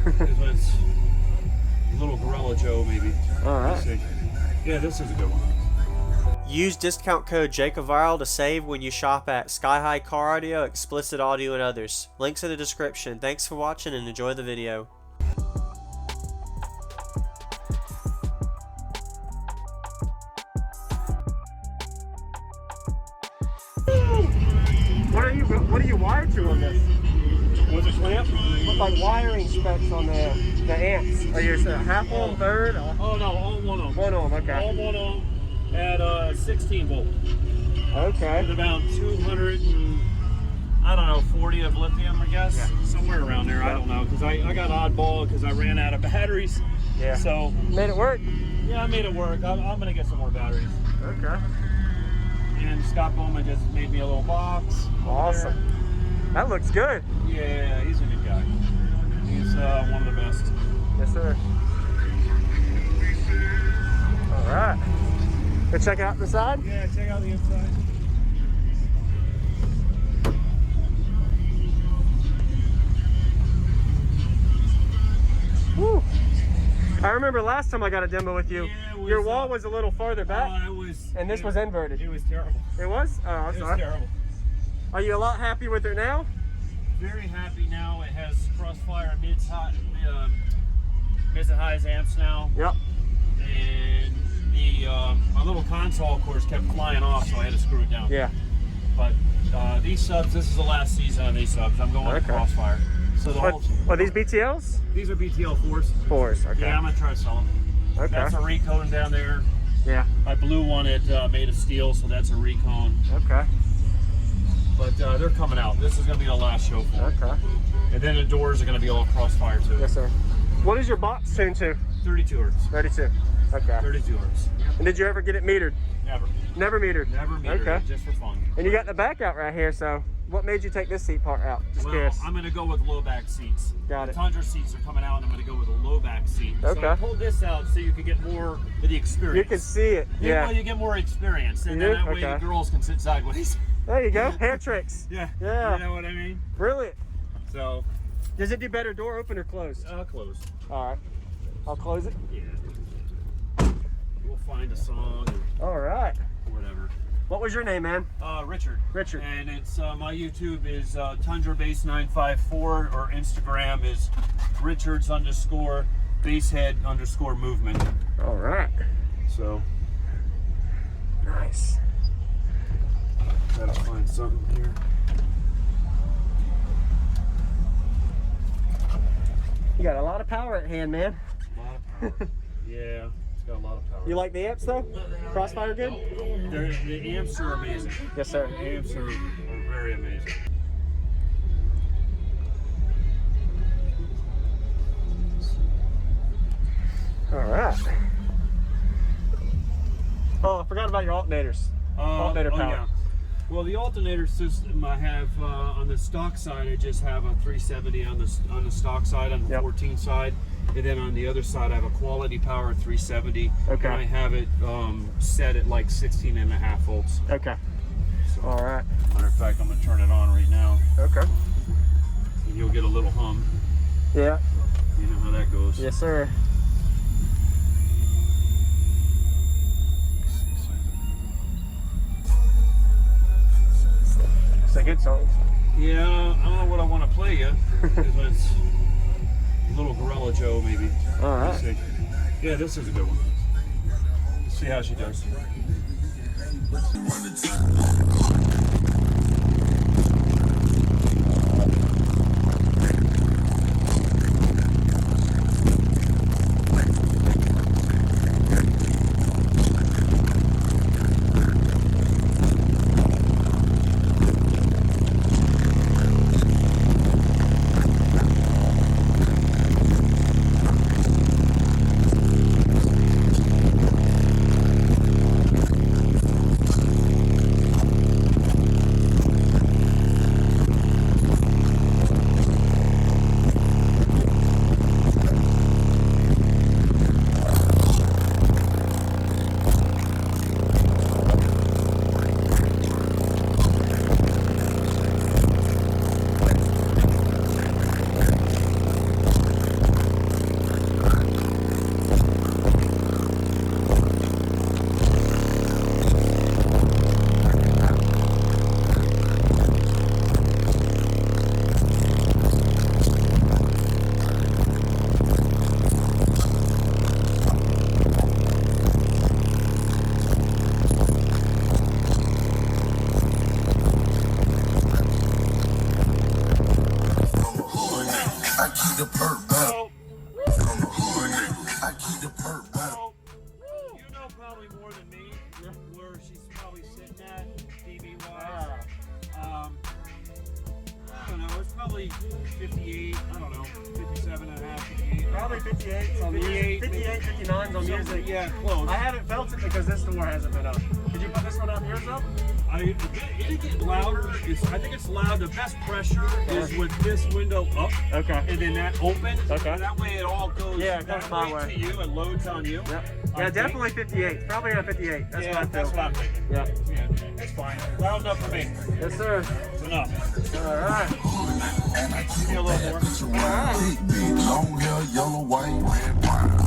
It's little Gorilla Joe, maybe. All right. Yeah, this is a good one. Use discount code JACOVIRAL to save when you shop at Sky High Car Audio, Explicit Audio, and others. Links in the description. Thanks for watching and enjoy the video. What are you wired to on this? Was it clamp? Look like wiring specs on the amps. Are you a half ohm, third? Oh no, all 1 ohm. 1 ohm, okay. All 1 ohm at 16 volt. Okay. With about 200 and, I don't know, 40 of lithium, I guess. Yeah. Somewhere around there, I don't know. Because I got oddball because I ran out of batteries. Yeah. So. Made it work? Yeah, I made it work. I'm going to get some more batteries. Okay. And Scott Bowman just made me a little box. Awesome. That looks good. Yeah, he's a good guy. He's one of the best. Yes, sir. All right. Go check out the side? Yeah, check out the inside. Woo. I remember last time I got a demo with you, your wall was a little farther back, and this was inverted. It was terrible. It was? Oh, I'm sorry. It was terrible. Are you a lot happy with it now? Very happy now. It has Crossfire mids and highs amps now. Yep. And the my little console, of course, kept flying off, so I had to screw it down. Yeah. But these subs, this is the last season of these subs. I'm going to Crossfire. So the whole, are these BTLs? These are BTL 4s. 4s, okay. Yeah, I'm going to try to sell them. Okay. That's a recone down there. Yeah. My blue one, it made of steel, so that's a recone. Okay. But they're coming out. This is going to be the last show for them. Okay. And then the doors are going to be all Crossfire too. Yes, sir. What is your box tuned to? 32 hertz. 32. Okay. 32 hertz. And did you ever get it metered? Never. Never metered? Never metered. Okay. Just for fun. And you got the back out right here, so what made you take this seat part out? Just well, curious. I'm going to go with low back seats. Got it. The Tundra seats are coming out, and I'm going to go with a low back seat. Okay. So I pulled this out so you can get more of the experience. You can see it. Yeah. Well, you get more experience, and then that way the girls can sit sideways. There you go. Hair tricks. Yeah. Yeah. You know what I mean? Brilliant. So. Does it do better door open or closed? Closed. All right. I'll close it. Yeah. We'll find a song. All right. Whatever. What was your name, man? Richard. Richard. And it's my YouTube is Tundra Bass 954, or Instagram is Richards_basshead_movement. All right. So. Nice. Gotta find something here. You got a lot of power at hand, man. A lot of power. Yeah, it's got a lot of power. You like the amps though? Crossfire good? The amps are amazing. Yes, sir. The amps are very amazing. All right. Oh, I forgot about your alternators. Alternator power. Yeah. Well, the alternator system I have on the stock side, I just have a 370 on the stock side, on the 14 side, and then on the other side I have a quality power 370. Okay. And I have it set at like 16.5 volts. Okay. So, all right. Matter of fact, I'm gonna turn it on right now. Okay. And you'll get a little hum. Yeah. You know how that goes. Yes, sir. It's a good song. Yeah, I don't know what I want to play yet. It's little Gorilla Joe, maybe. All right. See. Yeah, this is a good one. Let's see how she does. So, you know probably more than me where she's probably sitting at DB wise. I don't know, it's probably 58, I don't know, 57 and a half, 58. Probably 58, so 58, 59 on music. Yeah, close. I haven't felt it because this door hasn't been up. Did you put this one up, yours up? It'll get louder. I think it's loud. The best pressure is with this window up. Okay. And then that opens. Okay. And that way it all goes, it goes my way to you and loads on you. Yep. Yeah, definitely 58. Probably a 58. That's what I feel. That's what I'm thinking. Yeah. Yeah, it's fine. Loud enough for me. Yes, sir. It's enough. All right. Give me a little more. All right. Long hair, yellow, white, red, white.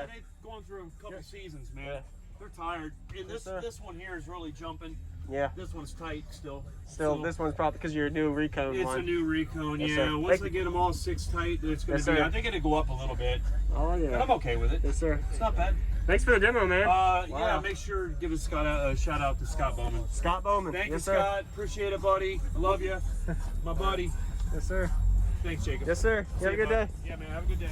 They've gone through a couple seasons, man. Yeah. They're tired. And this one here is really jumping. Yeah. This one's tight still. So this one's probably because you're a new recone it's one. It's a new recone, yes, yeah. Sir. Once they get them all 6 tight, it's going to be, I think it'll go up a little bit. Oh, yeah. But I'm okay with it. Yes, sir. It's not bad. Thanks for the demo, man. Wow. Yeah, make sure to give a shout out to Scott Bowman. Scott Bowman. Thank you, yes, sir. Scott. Appreciate it, buddy. I love you. My buddy. Yes, sir. Thanks, Jacob. Yes, sir. You have a good day. Yeah, man. Have a good day.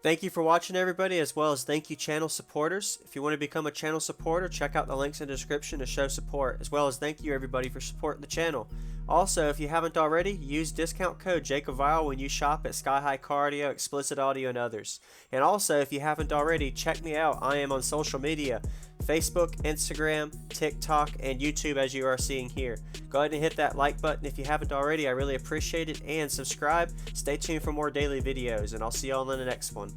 Thank you for watching, everybody, as well as thank you channel supporters. If you want to become a channel supporter, check out the links in the description to show support, as well as thank you everybody for supporting the channel. Also, if you haven't already, use discount code JACOBVIRAL when you shop at Sky High Car Audio, Explicit Audio, and others. And also, if you haven't already, check me out. I am on social media, Facebook, Instagram, TikTok, and YouTube, as you are seeing here. Go ahead and hit that like button if you haven't already. I really appreciate it. And subscribe. Stay tuned for more daily videos, and I'll see y'all in the next one.